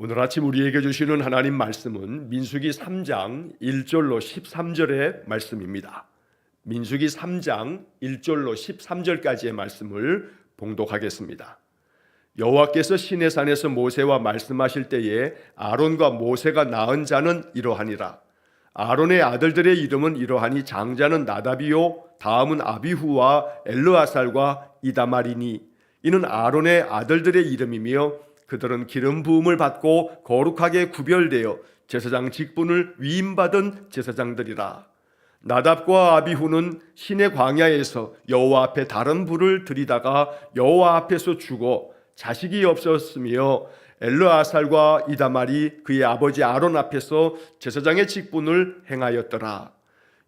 오늘 아침 우리에게 주시는 하나님 말씀은 민수기 3장 1절로 13절의 말씀입니다. 민수기 3장 1절로 13절까지의 말씀을 봉독하겠습니다. 여호와께서 시내산에서 모세와 말씀하실 때에 아론과 모세가 낳은 자는 이러하니라. 아론의 아들들의 이름은 이러하니 장자는 나답이요 다음은 아비후와 엘르아살과 이다말이니 이는 아론의 아들들의 이름이며 그들은 기름 부음을 받고 거룩하게 구별되어 제사장 직분을 위임받은 제사장들이라. 나답과 아비후는 시내 광야에서 여호와 앞에 다른 불을 들이다가 여호와 앞에서 죽어 자식이 없었으며 엘르아살과 이다말이 그의 아버지 아론 앞에서 제사장의 직분을 행하였더라.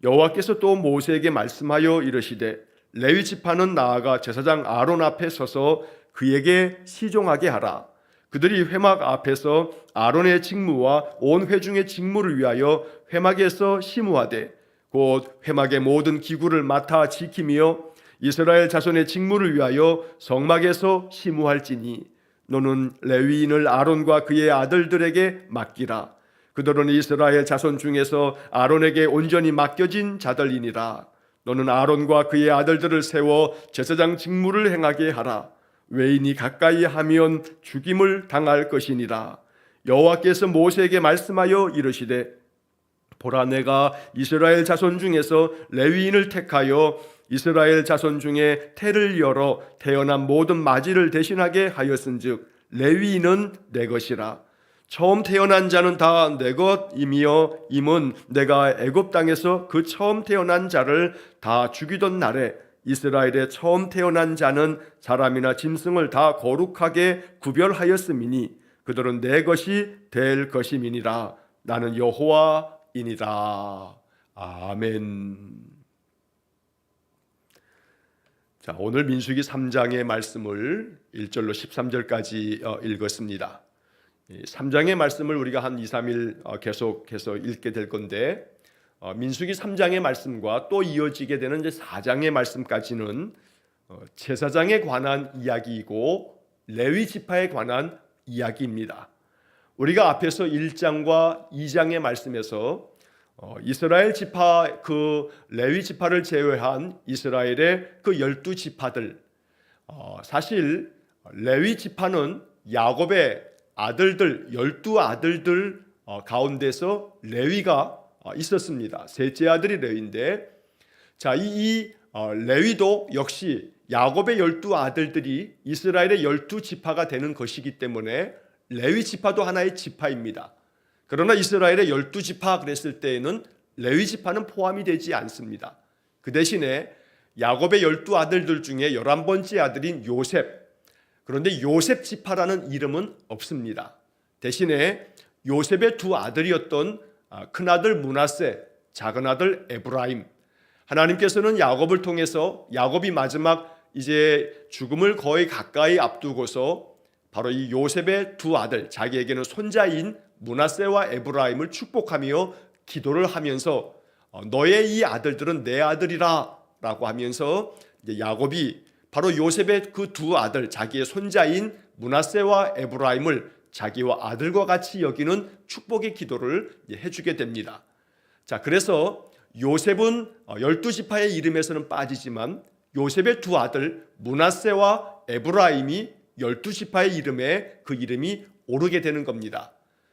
여호와께서 또 모세에게 말씀하여 이르시되 레위 지파는 나아가 제사장 아론 앞에 서서 그에게 시종하게 하라. 그들이 회막 앞에서 아론의 직무와 온 회중의 직무를 위하여 회막에서 심우하되 곧 회막의 모든 기구를 맡아 지키며 이스라엘 자손의 직무를 위하여 성막에서 심우할지니 너는 레위인을 아론과 그의 아들들에게 맡기라. 그들은 이스라엘 자손 중에서 아론에게 온전히 맡겨진 자들이니라. 너는 아론과 그의 아들들을 세워 제사장 직무를 행하게 하라. 외인이 가까이 하면 죽임을 당할 것이니라. 여호와께서 모세에게 말씀하여 이르시되 보라, 내가 이스라엘 자손 중에서 레위인을 택하여 이스라엘 자손 중에 태를 열어 태어난 모든 마지를 대신하게 하였은즉 레위인은 내 것이라. 처음 태어난 자는 다 내 것이며 임은 내가 애굽 땅에서 그 처음 태어난 자를 다 죽이던 날에 이스라엘의 처음 태어난 자는 사람이나 짐승을 다 거룩하게 구별하였음이니 그들은 내 것이 될 것임이니라. 나는 여호와이니라. 아멘. 자, 오늘 민수기 3장의 말씀을 1절로 13절까지 읽었습니다. 3장의 말씀을 우리가 한 2, 3일 계속해서 읽게 될 건데 민수기 3장의 말씀과 또 이어지게 되는 이제 4장의 말씀까지는 제사장에 관한 이야기이고 레위 지파에 관한 이야기입니다. 우리가 앞에서 1장과 2장의 말씀에서 이스라엘 지파, 그 레위 지파를 제외한 이스라엘의 그 12지파들, 사실 레위 지파는 야곱의 아들들, 12아들들 가운데서 레위가 있었습니다. 셋째 아들이 레위인데, 자, 이 레위도 역시 야곱의 12아들들이 이스라엘의 12지파가 되는 것이기 때문에 레위 지파도 하나의 지파입니다. 그러나 이스라엘의 12지파 그랬을 때에는 레위 지파는 포함이 되지 않습니다. 그 대신에 야곱의 12아들들 중에 11번째 아들인 요셉, 그런데 요셉 지파라는 이름은 없습니다. 대신에 요셉의 두 아들이었던 큰아들 므낫세, 작은아들 에브라임, 하나님께서는 야곱을 통해서 야곱이 마지막 이제 죽음을 거의 가까이 앞두고서 바로 이 요셉의 두 아들, 자기에게는 손자인 므낫세와 에브라임을 축복하며 기도를 하면서 너의 이 아들들은 내 아들이라 라고 하면서 이제 야곱이 바로 요셉의 그 두 아들, 자기의 손자인 므낫세와 에브라임을 자기와 아들과 같이 여기는 축복의 기도를 해주게 됩니다. 자, 그래서 요셉은 12지파의 이름에서는 빠지지만 요셉의 두 아들 므낫세와 에브라임이 12지파의 이름에 그 이름이 오르게 되는 겁니다.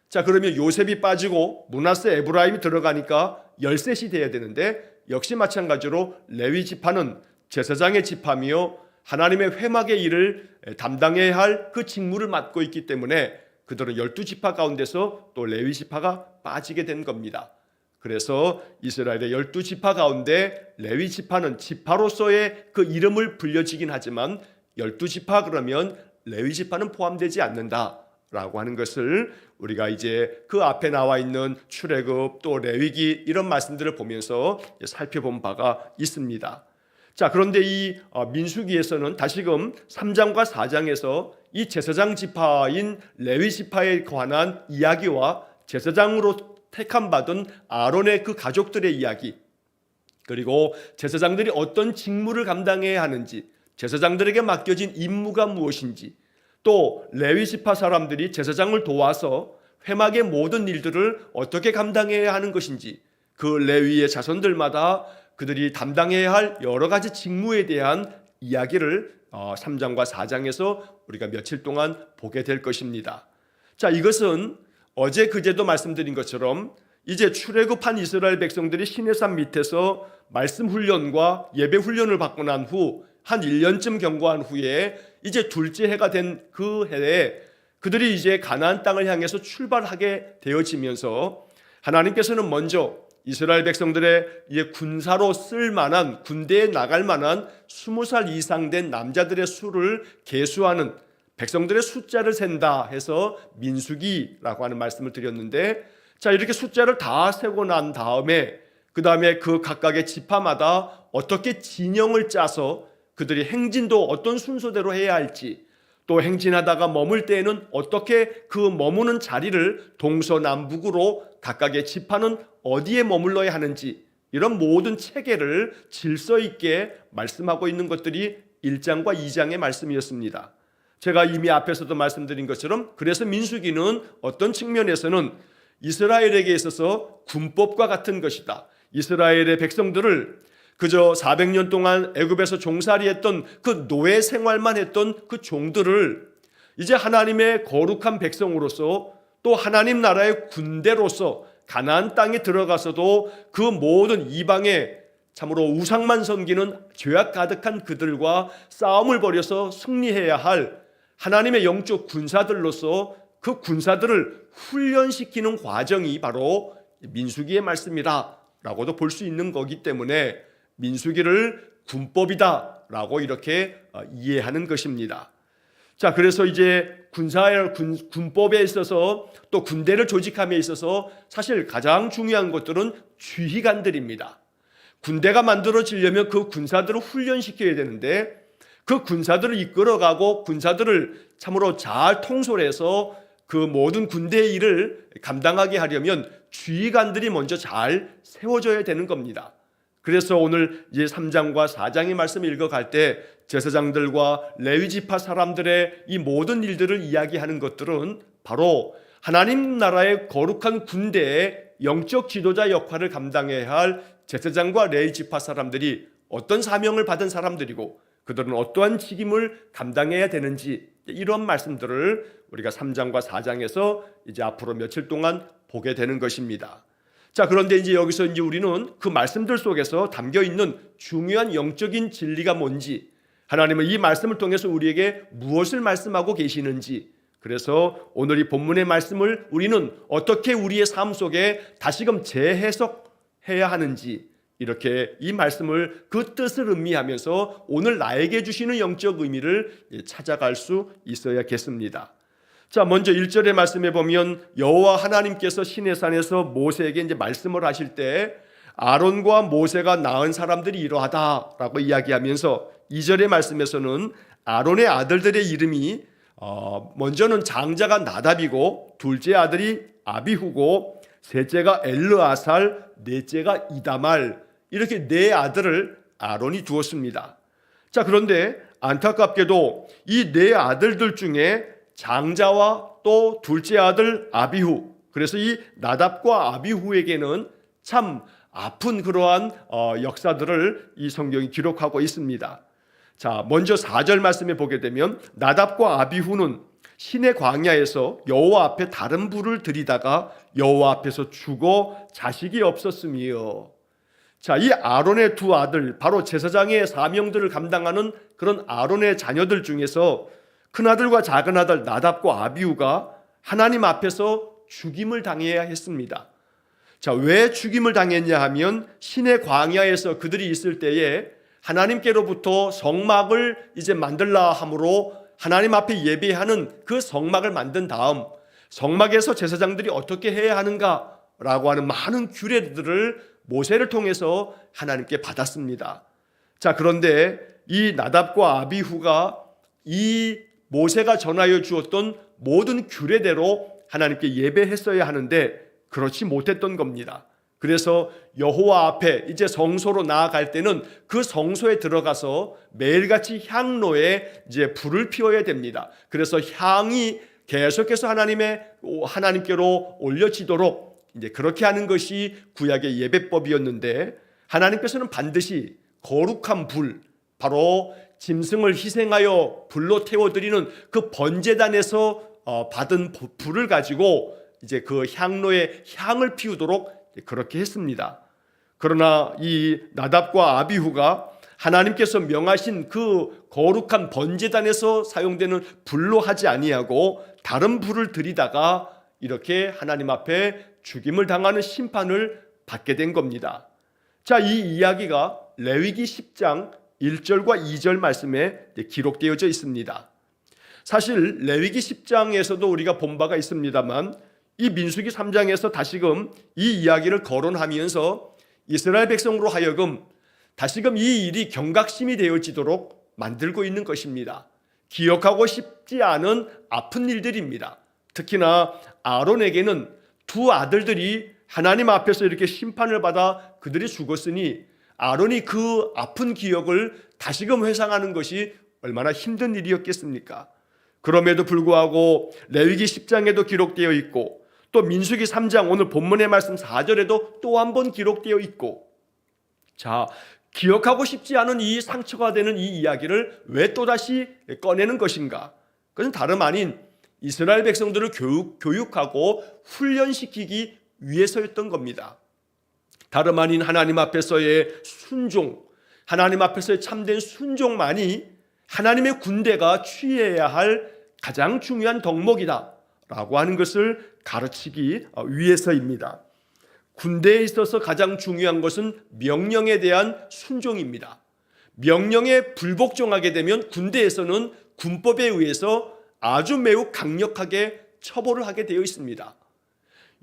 자, 그러면 요셉이 빠지고 므낫세, 에브라임이 들어가니까 13이 돼야 되는데 역시 마찬가지로 레위 지파는 제사장의 지파며 하나님의 회막의 일을 담당해야 할 그 직무를 맡고 있기 때문에 그들은 12지파 가운데서 또 레위 지파가 빠지게 된 겁니다. 그래서 이스라엘의 12지파 가운데 레위 지파는 지파로서의 그 이름을 불려지긴 하지만 12지파 그러면 레위 지파는 포함되지 않는다라고 하는 것을 우리가 이제 그 앞에 나와 있는 출애굽 또 레위기 이런 말씀들을 보면서 살펴본 바가 있습니다. 자, 그런데 이 민수기에서는 다시금 3장과 4장에서 이 제사장 지파인 레위 지파에 관한 이야기와 제사장으로 택함 받은 아론의 그 가족들의 이야기, 그리고 제사장들이 어떤 직무를 감당해야 하는지, 제사장들에게 맡겨진 임무가 무엇인지, 또 레위 지파 사람들이 제사장을 도와서 회막의 모든 일들을 어떻게 감당해야 하는 것인지, 그 레위의 자손들마다 그들이 담당해야 할 여러 가지 직무에 대한 이야기를 3장과 4장에서 우리가 며칠 동안 보게 될 것입니다. 자, 이것은 어제 그제도 말씀드린 것처럼 이제 출애굽한 이스라엘 백성들이 시내산 밑에서 말씀 훈련과 예배 훈련을 받고 난 후 한 1년쯤 경과한 후에 이제 둘째 해가 된 그 해에 그들이 이제 가나안 땅을 향해서 출발하게 되어지면서 하나님께서는 먼저 이스라엘 백성들의 이제 군사로 쓸 만한, 군대에 나갈 만한 20살 이상 된 남자들의 수를 계수하는, 백성들의 숫자를 센다 해서 민수기라고 하는 말씀을 드렸는데, 자, 이렇게 숫자를 다 세고 난 다음에 그 다음에 그 각각의 지파마다 어떻게 진영을 짜서 그들이 행진도 어떤 순서대로 해야 할지, 또 행진하다가 머물 때에는 어떻게 그 머무는 자리를 동서남북으로 각각의 지파는 어디에 머물러야 하는지, 이런 모든 체계를 질서 있게 말씀하고 있는 것들이 1장과 2장의 말씀이었습니다. 제가 이미 앞에서도 말씀드린 것처럼 그래서 민수기는 어떤 측면에서는 이스라엘에게 있어서 군법과 같은 것이다. 이스라엘의 백성들을 그저 400년 동안 애굽에서 종살이했던 그 노예 생활만 했던 그 종들을 이제 하나님의 거룩한 백성으로서, 또 하나님 나라의 군대로서 가나안 땅에 들어가서도 그 모든 이방의 참으로 우상만 섬기는 죄악 가득한 그들과 싸움을 벌여서 승리해야 할 하나님의 영적 군사들로서 그 군사들을 훈련시키는 과정이 바로 민수기의 말씀이라고도 볼 수 있는 거기 때문에 민수기를 군법이다라고 이렇게 이해하는 것입니다. 자, 그래서 이제 군법에 있어서 또 군대를 조직함에 있어서 사실 가장 중요한 것들은 지휘관들입니다. 군대가 만들어지려면 그 군사들을 훈련시켜야 되는데, 그 군사들을 이끌어가고 군사들을 참으로 잘 통솔해서 그 모든 군대의 일을 감당하게 하려면 지휘관들이 먼저 잘 세워져야 되는 겁니다. 그래서 오늘 이제 3장과 4장의 말씀을 읽어갈 때 제사장들과 레위 지파 사람들의 이 모든 일들을 이야기하는 것들은 바로 하나님 나라의 거룩한 군대의 영적 지도자 역할을 감당해야 할 제사장과 레위 지파 사람들이 어떤 사명을 받은 사람들이고 그들은 어떠한 책임을 감당해야 되는지, 이런 말씀들을 우리가 3장과 4장에서 이제 앞으로 며칠 동안 보게 되는 것입니다. 자, 그런데 이제 여기서 이제 우리는 그 말씀들 속에서 담겨 있는 중요한 영적인 진리가 뭔지, 하나님은 이 말씀을 통해서 우리에게 무엇을 말씀하고 계시는지, 그래서 오늘 이 본문의 말씀을 우리는 어떻게 우리의 삶 속에 다시금 재해석해야 하는지, 이렇게 이 말씀을 그 뜻을 음미하면서 오늘 나에게 주시는 영적 의미를 찾아갈 수 있어야겠습니다. 자, 먼저 1절의 말씀에 보면 여호와 하나님께서 시내산에서 모세에게 이제 말씀을 하실 때 아론과 모세가 낳은 사람들이 이러하다라고 이야기하면서 2절의 말씀에서는 아론의 아들들의 이름이 먼저는 장자가 나답이고 둘째 아들이 아비후고 셋째가 엘르아살, 넷째가 이다말, 이렇게 네 아들을 아론이 두었습니다. 자, 그런데 안타깝게도 이 네 아들들 중에 장자와 또 둘째 아들 아비후, 그래서 이 나답과 아비후에게는 참 아픈 그러한 역사들을 이 성경이 기록하고 있습니다. 자, 먼저 4절 말씀에 보게 되면 나답과 아비후는 시내 광야에서 여호와 앞에 다른 불을 들이다가 여호와 앞에서 죽어 자식이 없었으며, 자, 이 아론의 두 아들, 바로 제사장의 사명들을 감당하는 그런 아론의 자녀들 중에서 큰아들과 작은아들 나답과 아비후가 하나님 앞에서 죽임을 당해야 했습니다. 자, 왜 죽임을 당했냐 하면 시내 광야에서 그들이 있을 때에 하나님께로부터 성막을 이제 만들라 함으로 하나님 앞에 예배하는 그 성막을 만든 다음 성막에서 제사장들이 어떻게 해야 하는가라고 하는 많은 규례들을 모세를 통해서 하나님께 받았습니다. 자, 그런데 이 나답과 아비후가 이 모세가 전하여 주었던 모든 규례대로 하나님께 예배했어야 하는데 그렇지 못했던 겁니다. 그래서 여호와 앞에 이제 성소로 나아갈 때는 그 성소에 들어가서 매일같이 향로에 이제 불을 피워야 됩니다. 그래서 향이 계속해서 하나님께로 올려지도록 이제 그렇게 하는 것이 구약의 예배법이었는데, 하나님께서는 반드시 거룩한 불, 바로 짐승을 희생하여 불로 태워드리는 그 번제단에서 받은 불을 가지고 이제 그 향로에 향을 피우도록 그렇게 했습니다. 그러나 이 나답과 아비후가 하나님께서 명하신 그 거룩한 번제단에서 사용되는 불로 하지 아니하고 다른 불을 들이다가 이렇게 하나님 앞에 죽임을 당하는 심판을 받게 된 겁니다. 자, 이 이야기가 레위기 10장 1절과 2절 말씀에 기록되어져 있습니다. 사실 레위기 10장에서도 우리가 본 바가 있습니다만, 이 민수기 3장에서 다시금 이 이야기를 거론하면서 이스라엘 백성으로 하여금 다시금 이 일이 경각심이 되어지도록 만들고 있는 것입니다. 기억하고 싶지 않은 아픈 일들입니다. 특히나 아론에게는 두 아들들이 하나님 앞에서 이렇게 심판을 받아 그들이 죽었으니 아론이 그 아픈 기억을 다시금 회상하는 것이 얼마나 힘든 일이었겠습니까? 그럼에도 불구하고 레위기 10장에도 기록되어 있고, 또 민수기 3장 오늘 본문의 말씀 4절에도 또 한 번 기록되어 있고, 자, 기억하고 싶지 않은 이 상처가 되는 이 이야기를 왜 또다시 꺼내는 것인가? 그것은 다름 아닌 이스라엘 백성들을 교육하고 훈련시키기 위해서였던 겁니다. 다름 아닌 하나님 앞에서의 순종, 하나님 앞에서의 참된 순종만이 하나님의 군대가 취해야 할 가장 중요한 덕목이다 라고 하는 것을 가르치기 위해서입니다. 군대에 있어서 가장 중요한 것은 명령에 대한 순종입니다. 명령에 불복종하게 되면 군대에서는 군법에 의해서 아주 매우 강력하게 처벌을 하게 되어 있습니다.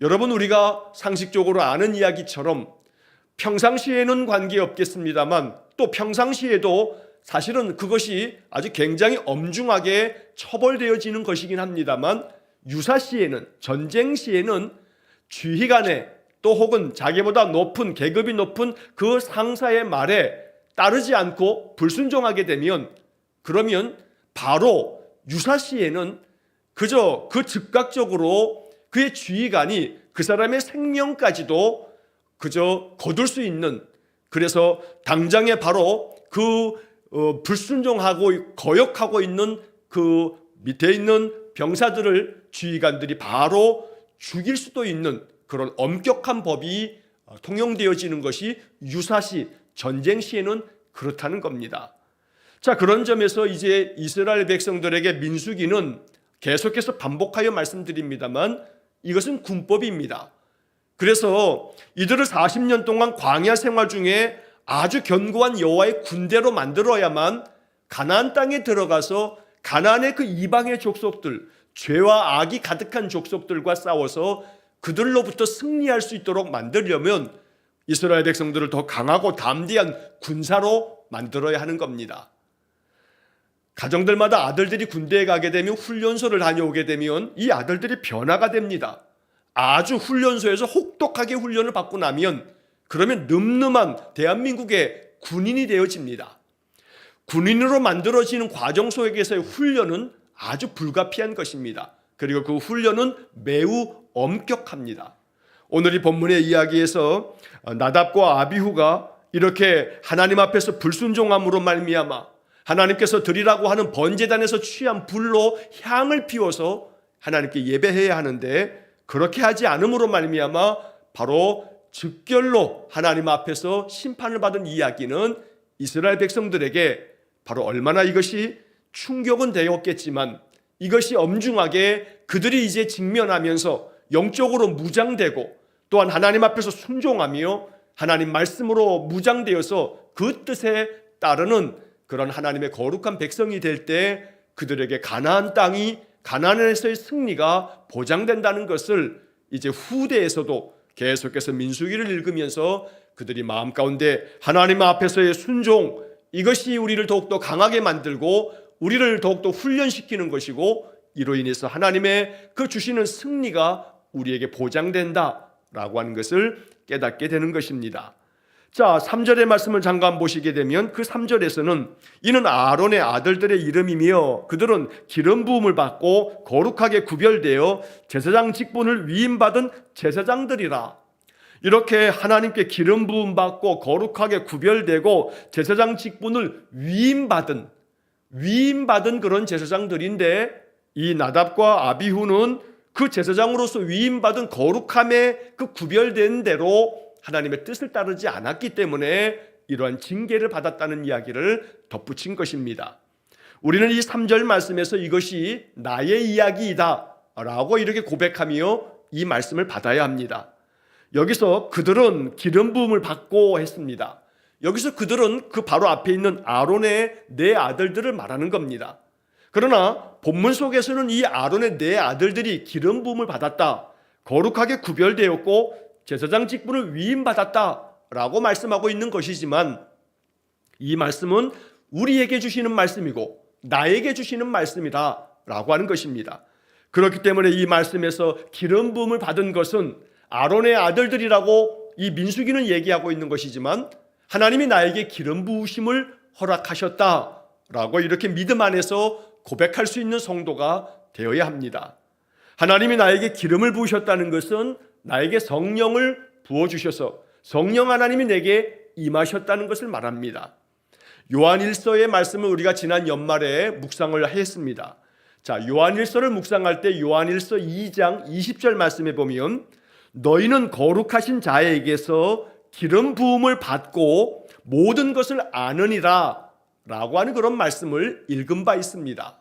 여러분, 우리가 상식적으로 아는 이야기처럼 평상시에는 관계없겠습니다만 또 평상시에도 사실은 그것이 아주 굉장히 엄중하게 처벌되어지는 것이긴 합니다만, 유사시에는, 전쟁 시에는 지휘관에 또 혹은 자기보다 높은, 계급이 높은 그 상사의 말에 따르지 않고 불순종하게 되면, 그러면 바로 유사시에는 그저 그 즉각적으로 그의 지휘관이 그 사람의 생명까지도 그저 거둘 수 있는, 그래서 당장에 바로 그 불순종하고 거역하고 있는 그 밑에 있는 병사들을 지휘관들이 바로 죽일 수도 있는 그런 엄격한 법이 통용되어지는 것이 유사시, 전쟁 시에는 그렇다는 겁니다. 자, 그런 점에서 이제 이스라엘 백성들에게 민수기는 계속해서 반복하여 말씀드립니다만 이것은 군법입니다. 그래서 이들을 40년 동안 광야 생활 중에 아주 견고한 여호와의 군대로 만들어야만 가나안 땅에 들어가서 가나안의 그 이방의 족속들, 죄와 악이 가득한 족속들과 싸워서 그들로부터 승리할 수 있도록 만들려면 이스라엘 백성들을 더 강하고 담대한 군사로 만들어야 하는 겁니다. 가정들마다 아들들이 군대에 가게 되면, 훈련소를 다녀오게 되면 이 아들들이 변화가 됩니다. 아주 훈련소에서 혹독하게 훈련을 받고 나면 그러면 늠름한 대한민국의 군인이 되어집니다. 군인으로 만들어지는 과정 속에서의 훈련은 아주 불가피한 것입니다. 그리고 그 훈련은 매우 엄격합니다. 오늘 이 본문의 이야기에서 나답과 아비후가 이렇게 하나님 앞에서 불순종함으로 말미암아 하나님께서 드리라고 하는 번제단에서 취한 불로 향을 피워서 하나님께 예배해야 하는데, 그렇게 하지 않음으로 말미암아 바로 즉결로 하나님 앞에서 심판을 받은 이야기는 이스라엘 백성들에게 바로 얼마나 이것이 충격은 되었겠지만, 이것이 엄중하게 그들이 이제 직면하면서 영적으로 무장되고 또한 하나님 앞에서 순종하며 하나님 말씀으로 무장되어서 그 뜻에 따르는 그런 하나님의 거룩한 백성이 될 때 그들에게 가나안 땅이, 가나안에서의 승리가 보장된다는 것을 이제 후대에서도 계속해서 민수기를 읽으면서 그들이 마음 가운데 하나님 앞에서의 순종, 이것이 우리를 더욱더 강하게 만들고 우리를 더욱더 훈련시키는 것이고, 이로 인해서 하나님의 그 주시는 승리가 우리에게 보장된다 라고 하는 것을 깨닫게 되는 것입니다. 자, 3절의 말씀을 잠깐 보시게 되면 그 3절에서는 이는 아론의 아들들의 이름이며 그들은 기름 부음을 받고 거룩하게 구별되어 제사장 직분을 위임받은 제사장들이라. 이렇게 하나님께 기름 부음 받고 거룩하게 구별되고 제사장 직분을 위임받은 그런 제사장들인데, 이 나답과 아비후는 그 제사장으로서 위임받은 거룩함에 그 구별된 대로 하나님의 뜻을 따르지 않았기 때문에 이러한 징계를 받았다는 이야기를 덧붙인 것입니다. 우리는 이 3절 말씀에서 이것이 나의 이야기이다 라고 이렇게 고백하며 이 말씀을 받아야 합니다. 여기서 그들은 기름 부음을 받고 했습니다. 여기서 그들은 그 바로 앞에 있는 아론의 네 아들들을 말하는 겁니다. 그러나 본문 속에서는 이 아론의 네 아들들이 기름 부음을 받았다, 거룩하게 구별되었고 제사장 직분을 위임받았다라고 말씀하고 있는 것이지만, 이 말씀은 우리에게 주시는 말씀이고 나에게 주시는 말씀이다라고 하는 것입니다. 그렇기 때문에 이 말씀에서 기름 부음을 받은 것은 아론의 아들들이라고 이 민수기는 얘기하고 있는 것이지만, 하나님이 나에게 기름 부으심을 허락하셨다라고 이렇게 믿음 안에서 고백할 수 있는 성도가 되어야 합니다. 하나님이 나에게 기름을 부으셨다는 것은 나에게 성령을 부어주셔서 성령 하나님이 내게 임하셨다는 것을 말합니다. 요한일서의 말씀을 우리가 지난 연말에 묵상을 했습니다. 자, 요한일서를 묵상할 때 요한일서 2장 20절 말씀에 보면 너희는 거룩하신 자에게서 기름 부음을 받고 모든 것을 아느니라 라고 하는 그런 말씀을 읽은 바 있습니다.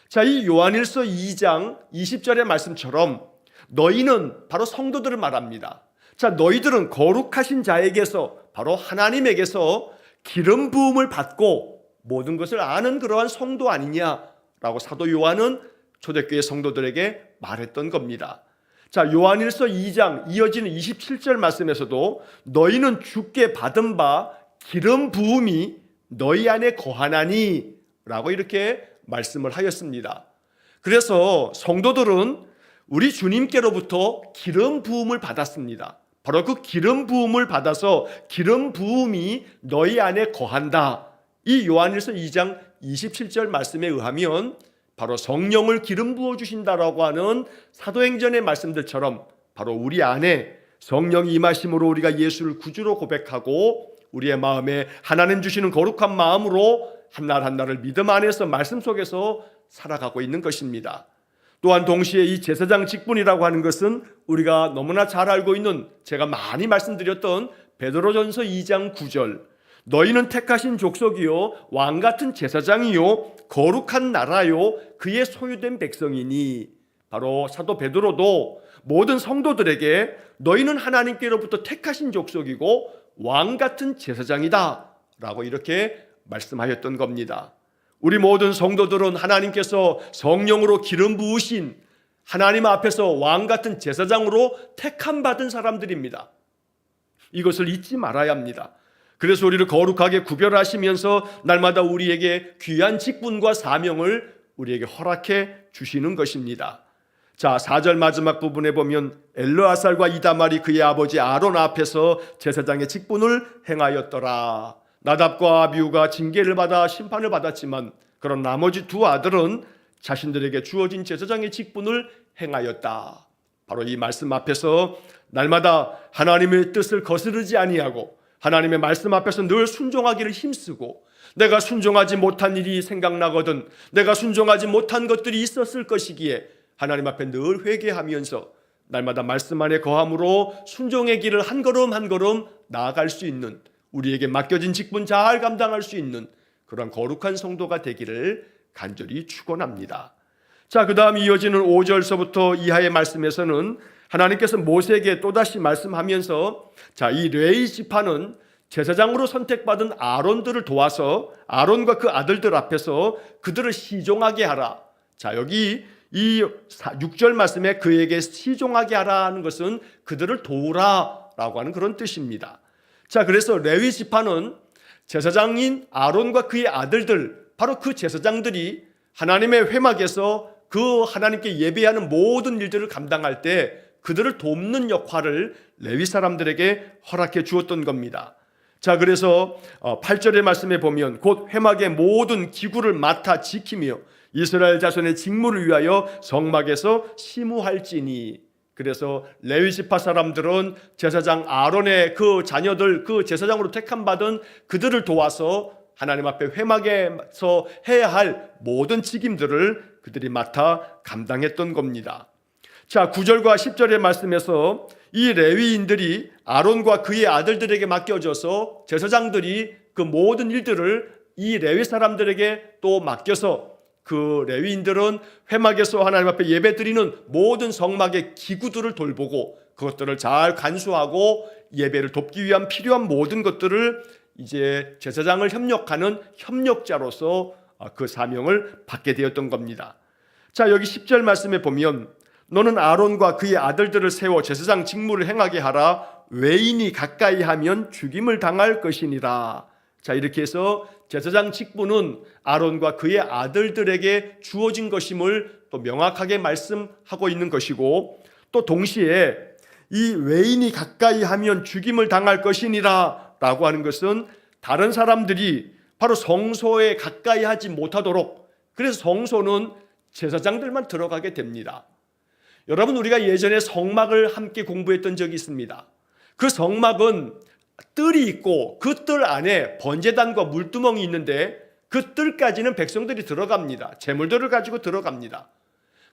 자, 이 요한일서 2장 20절의 말씀처럼 너희는 바로 성도들을 말합니다. 자, 너희들은 거룩하신 자에게서 바로 하나님에게서 기름 부음을 받고 모든 것을 아는 그러한 성도 아니냐라고 사도 요한은 초대교회 성도들에게 말했던 겁니다. 자, 요한일서 2장 이어지는 27절 말씀에서도 너희는 주께 받은 바 기름 부음이 너희 안에 거하나니 라고 이렇게 말씀을 하였습니다. 그래서 성도들은 우리 주님께로부터 기름 부음을 받았습니다. 바로 그 기름 부음을 받아서 기름 부음이 너희 안에 거한다. 이 요한일서 2장 27절 말씀에 의하면 바로 성령을 기름 부어 주신다라고 하는 사도행전의 말씀들처럼 바로 우리 안에 성령이 임하심으로 우리가 예수를 구주로 고백하고 우리의 마음에 하나님 주시는 거룩한 마음으로 한날 한날을 믿음 안에서 말씀 속에서 살아가고 있는 것입니다. 또한 동시에 이 제사장 직분이라고 하는 것은 우리가 너무나 잘 알고 있는, 제가 많이 말씀드렸던 베드로전서 2장 9절 너희는 택하신 족속이요 왕같은 제사장이요 거룩한 나라요 그의 소유된 백성이니. 바로 사도 베드로도 모든 성도들에게 너희는 하나님께로부터 택하신 족속이고 왕같은 제사장이다 라고 이렇게 말씀하였던 겁니다. 우리 모든 성도들은 하나님께서 성령으로 기름 부으신 하나님 앞에서 왕같은 제사장으로 택함 받은 사람들입니다. 이것을 잊지 말아야 합니다. 그래서 우리를 거룩하게 구별하시면서 날마다 우리에게 귀한 직분과 사명을 우리에게 허락해 주시는 것입니다. 자, 4절 마지막 부분에 보면 엘르아살과 이다말이 그의 아버지 아론 앞에서 제사장의 직분을 행하였더라. 나답과 아비후가 징계를 받아 심판을 받았지만 그런 나머지 두 아들은 자신들에게 주어진 제사장의 직분을 행하였다. 바로 이 말씀 앞에서 날마다 하나님의 뜻을 거스르지 아니하고 하나님의 말씀 앞에서 늘 순종하기를 힘쓰고, 내가 순종하지 못한 일이 생각나거든 내가 순종하지 못한 것들이 있었을 것이기에 하나님 앞에 늘 회개하면서 날마다 말씀 안에 거함으로 순종의 길을 한 걸음 한 걸음 나아갈 수 있는, 우리에게 맡겨진 직분 잘 감당할 수 있는 그런 거룩한 성도가 되기를 간절히 축원합니다. 자, 그 다음 이어지는 5절서부터 이하의 말씀에서는 하나님께서 모세에게 또다시 말씀하면서, 자, 이 레위 지파는 제사장으로 선택받은 아론들을 도와서 아론과 그 아들들 앞에서 그들을 시종하게 하라. 자, 여기 이 6절 말씀에 그에게 시종하게 하라는 것은 그들을 도우라 라고 하는 그런 뜻입니다. 자, 그래서 레위 지파는 제사장인 아론과 그의 아들들, 바로 그 제사장들이 하나님의 회막에서 그 하나님께 예배하는 모든 일들을 감당할 때 그들을 돕는 역할을 레위 사람들에게 허락해 주었던 겁니다. 자, 그래서 8절의 말씀에 보면 곧 회막의 모든 기구를 맡아 지키며 이스라엘 자손의 직무를 위하여 성막에서 심우할지니. 그래서 레위 지파 사람들은 제사장 아론의 그 자녀들, 그 제사장으로 택함 받은 그들을 도와서 하나님 앞에 회막에서 해야 할 모든 책임들을 그들이 맡아 감당했던 겁니다. 자, 9절과 10절의 말씀에서 이 레위인들이 아론과 그의 아들들에게 맡겨져서 제사장들이 그 모든 일들을 이 레위 사람들에게 또 맡겨서 그 레위인들은 회막에서 하나님 앞에 예배드리는 모든 성막의 기구들을 돌보고 그것들을 잘 간수하고 예배를 돕기 위한 필요한 모든 것들을 이제 제사장을 협력하는 협력자로서 그 사명을 받게 되었던 겁니다. 자, 여기 10절 말씀에 보면 너는 아론과 그의 아들들을 세워 제사장 직무를 행하게 하라. 외인이 가까이 하면 죽임을 당할 것이니라. 자, 이렇게 해서 제사장 직분은 아론과 그의 아들들에게 주어진 것임을 또 명확하게 말씀하고 있는 것이고, 또 동시에 이 외인이 가까이 하면 죽임을 당할 것이니라 라고 하는 것은 다른 사람들이 바로 성소에 가까이 하지 못하도록, 그래서 성소는 제사장들만 들어가게 됩니다. 여러분, 우리가 예전에 성막을 함께 공부했던 적이 있습니다. 그 성막은 뜰이 있고 그 뜰 안에 번제단과 물두멍이 있는데 그 뜰까지는 백성들이 들어갑니다. 제물들을 가지고 들어갑니다.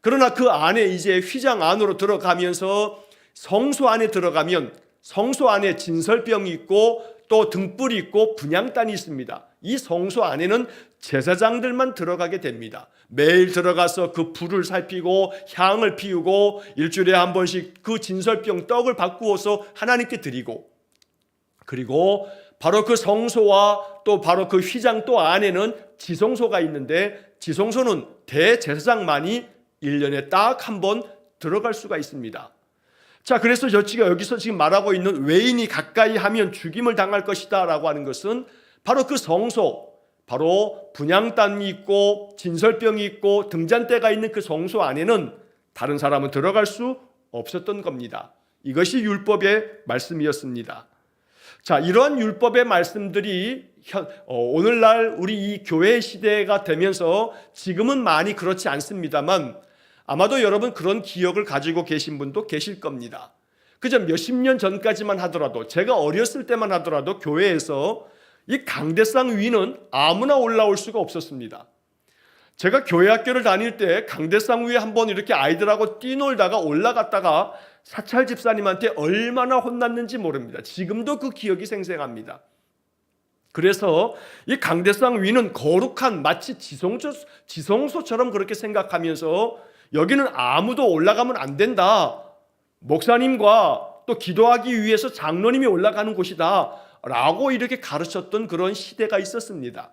그러나 그 안에 이제 휘장 안으로 들어가면서 성소 안에 들어가면 성소 안에 진설병이 있고 또 등불이 있고 분향단이 있습니다. 이 성소 안에는 제사장들만 들어가게 됩니다. 매일 들어가서 그 불을 살피고 향을 피우고 일주일에 한 번씩 그 진설병 떡을 바꾸어서 하나님께 드리고, 그리고 바로 그 성소와 또 바로 그 휘장 또 안에는 지성소가 있는데 지성소는 대제사장만이 1년에 딱 한 번 들어갈 수가 있습니다. 자, 그래서 여기서 지금 말하고 있는 외인이 가까이 하면 죽임을 당할 것이다 라고 하는 것은 바로 그 성소, 바로 분향단이 있고 진설병이 있고 등잔대가 있는 그 성소 안에는 다른 사람은 들어갈 수 없었던 겁니다. 이것이 율법의 말씀이었습니다. 자, 이러한 율법의 말씀들이 오늘날 우리 이 교회 시대가 되면서 지금은 많이 그렇지 않습니다만 아마도 여러분 그런 기억을 가지고 계신 분도 계실 겁니다. 그저 몇십 년 전까지만 하더라도, 제가 어렸을 때만 하더라도 교회에서 이 강대상 위는 아무나 올라올 수가 없었습니다. 제가 교회 학교를 다닐 때 강대상 위에 한번 이렇게 아이들하고 뛰놀다가 올라갔다가 사찰 집사님한테 얼마나 혼났는지 모릅니다. 지금도 그 기억이 생생합니다. 그래서 이 강대상 위는 거룩한 마치 지성소처럼 그렇게 생각하면서 여기는 아무도 올라가면 안 된다. 목사님과 또 기도하기 위해서 장로님이 올라가는 곳이다 라고 이렇게 가르쳤던 그런 시대가 있었습니다.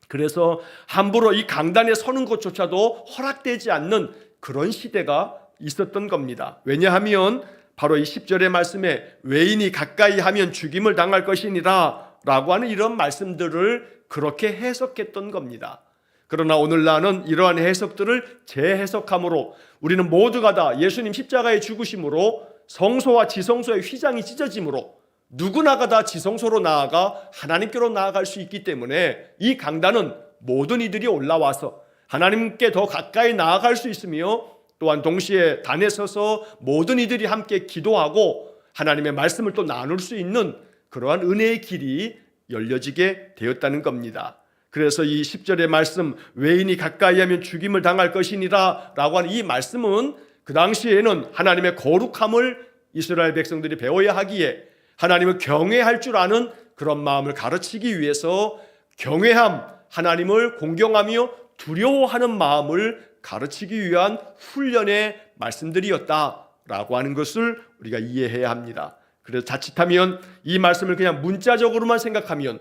그래서 함부로 이 강단에 서는 것조차도 허락되지 않는 그런 시대가 있었던 겁니다. 왜냐하면 바로 이 10절의 말씀에 외인이 가까이 하면 죽임을 당할 것이니라 라고 하는 이런 말씀들을 그렇게 해석했던 겁니다. 그러나 오늘날은 이러한 해석들을 재해석함으로 우리는 모두가 다 예수님 십자가의 죽으심으로 성소와 지성소의 휘장이 찢어짐으로 누구나가 다 지성소로 나아가 하나님께로 나아갈 수 있기 때문에 이 강단은 모든 이들이 올라와서 하나님께 더 가까이 나아갈 수 있으며 또한 동시에 단에 서서 모든 이들이 함께 기도하고 하나님의 말씀을 또 나눌 수 있는 그러한 은혜의 길이 열려지게 되었다는 겁니다. 그래서 이 10절의 말씀, 외인이 가까이 하면 죽임을 당할 것이니라 라고 하는 이 말씀은 그 당시에는 하나님의 거룩함을 이스라엘 백성들이 배워야 하기에 하나님을 경외할 줄 아는 그런 마음을 가르치기 위해서 경외함, 하나님을 공경하며 두려워하는 마음을 가르치기 위한 훈련의 말씀들이었다라고 하는 것을 우리가 이해해야 합니다. 그래서 자칫하면 이 말씀을 그냥 문자적으로만 생각하면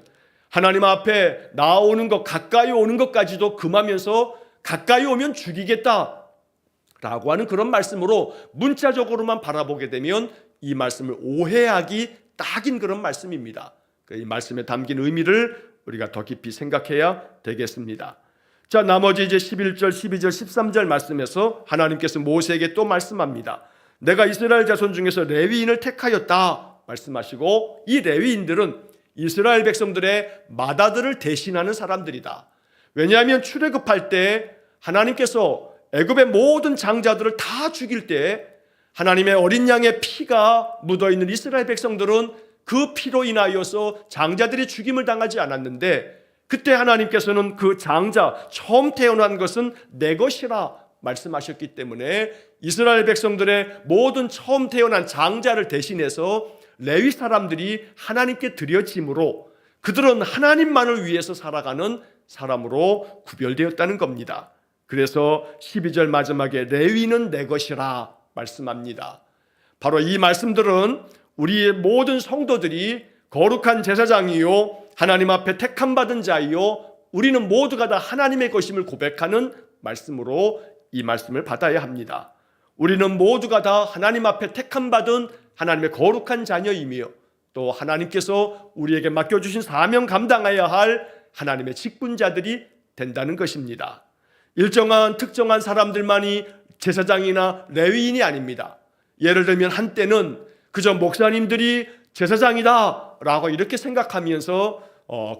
하나님 앞에 나오는 것, 가까이 오는 것까지도 금하면서 가까이 오면 죽이겠다 라고 하는 그런 말씀으로 문자적으로만 바라보게 되면 이 말씀을 오해하기 딱인 그런 말씀입니다. 이 말씀에 담긴 의미를 우리가 더 깊이 생각해야 되겠습니다. 자, 나머지 이제 11절, 12절, 13절 말씀에서 하나님께서 모세에게 또 말씀합니다. 내가 이스라엘 자손 중에서 레위인을 택하였다 말씀하시고, 이 레위인들은 이스라엘 백성들의 맏아들을 대신하는 사람들이다. 왜냐하면 출애굽할 때 하나님께서 애굽의 모든 장자들을 다 죽일 때 하나님의 어린 양의 피가 묻어있는 이스라엘 백성들은 그 피로 인하여서 장자들이 죽임을 당하지 않았는데, 그때 하나님께서는 그 장자, 처음 태어난 것은 내 것이라 말씀하셨기 때문에 이스라엘 백성들의 모든 처음 태어난 장자를 대신해서 레위 사람들이 하나님께 드려짐으로 그들은 하나님만을 위해서 살아가는 사람으로 구별되었다는 겁니다. 그래서 12절 마지막에 레위는 내 것이라 말씀합니다. 바로 이 말씀들은 우리의 모든 성도들이 거룩한 제사장이요 하나님 앞에 택함받은 자이요 우리는 모두가 다 하나님의 것임을 고백하는 말씀으로 이 말씀을 받아야 합니다. 우리는 모두가 다 하나님 앞에 택함받은 하나님의 거룩한 자녀이며 또 하나님께서 우리에게 맡겨주신 사명 감당해야 할 하나님의 직분자들이 된다는 것입니다. 일정한 특정한 사람들만이 제사장이나 레위인이 아닙니다. 예를 들면 한때는 그저 목사님들이 제사장이다 라고 이렇게 생각하면서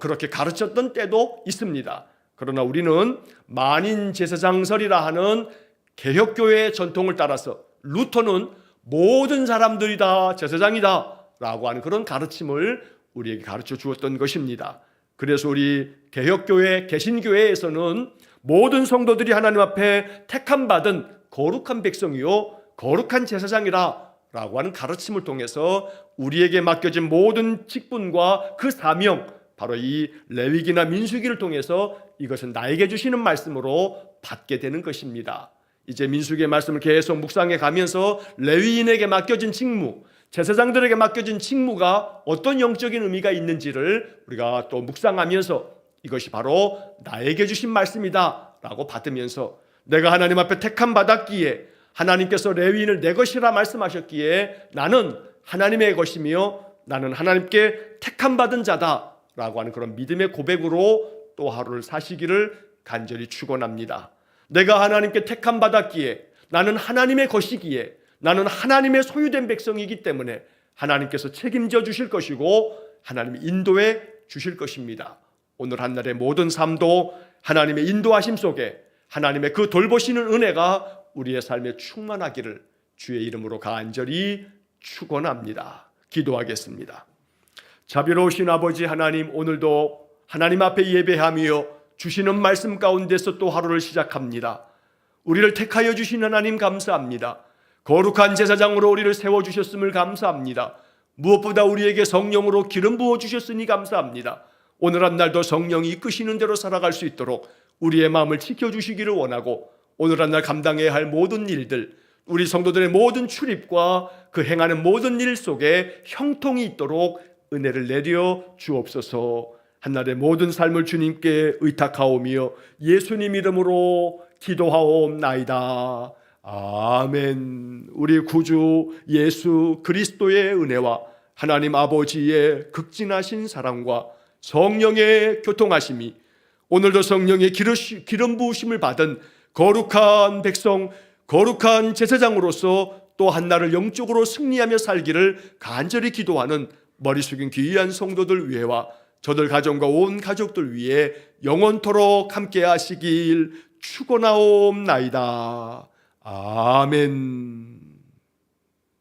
그렇게 가르쳤던 때도 있습니다. 그러나 우리는 만인 제사장설이라 하는 개혁교회의 전통을 따라서 루터는 모든 사람들이 다 제사장이다 라고 하는 그런 가르침을 우리에게 가르쳐 주었던 것입니다. 그래서 우리 개혁교회, 개신교회에서는 모든 성도들이 하나님 앞에 택함받은 거룩한 백성이요 거룩한 제사장이라 라고 하는 가르침을 통해서 우리에게 맡겨진 모든 직분과 그 사명, 바로 이 레위기나 민수기를 통해서 이것은 나에게 주시는 말씀으로 받게 되는 것입니다. 이제 민수기의 말씀을 계속 묵상해 가면서 레위인에게 맡겨진 직무, 제사장들에게 맡겨진 직무가 어떤 영적인 의미가 있는지를 우리가 또 묵상하면서 이것이 바로 나에게 주신 말씀이다 라고 받으면서 내가 하나님 앞에 택함 받았기에 하나님께서 레위인을 내 것이라 말씀하셨기에 나는 하나님의 것이며 나는 하나님께 택함 받은 자다 라고 하는 그런 믿음의 고백으로 또 하루를 사시기를 간절히 축원합니다. 내가 하나님께 택함 받았기에 나는 하나님의 것이기에 나는 하나님의 소유된 백성이기 때문에 하나님께서 책임져 주실 것이고 하나님이 인도해 주실 것입니다. 오늘 한날의 모든 삶도 하나님의 인도하심 속에 하나님의 그 돌보시는 은혜가 우리의 삶에 충만하기를 주의 이름으로 간절히 축원합니다. 기도하겠습니다. 자비로우신 아버지 하나님, 오늘도 하나님 앞에 예배하며 주시는 말씀 가운데서 또 하루를 시작합니다. 우리를 택하여 주신 하나님 감사합니다. 거룩한 제사장으로 우리를 세워주셨음을 감사합니다. 무엇보다 우리에게 성령으로 기름 부어주셨으니 감사합니다. 오늘 한 날도 성령이 이끄시는 대로 살아갈 수 있도록 우리의 마음을 지켜주시기를 원하고 오늘 한 날 감당해야 할 모든 일들, 우리 성도들의 모든 출입과 그 행하는 모든 일 속에 형통이 있도록 은혜를 내려 주옵소서. 한날의 모든 삶을 주님께 의탁하오며 예수님 이름으로 기도하옵나이다. 아멘. 우리 구주 예수 그리스도의 은혜와 하나님 아버지의 극진하신 사랑과 성령의 교통하심이 오늘도 성령의 기름 부으심을 받은 거룩한 백성, 거룩한 제사장으로서 또 한날을 영적으로 승리하며 살기를 간절히 기도하는 머리 숙인 귀한 성도들 위해와 저들 가정과 온 가족들 위해 영원토록 함께 하시길 축원하옵나이다. 아멘.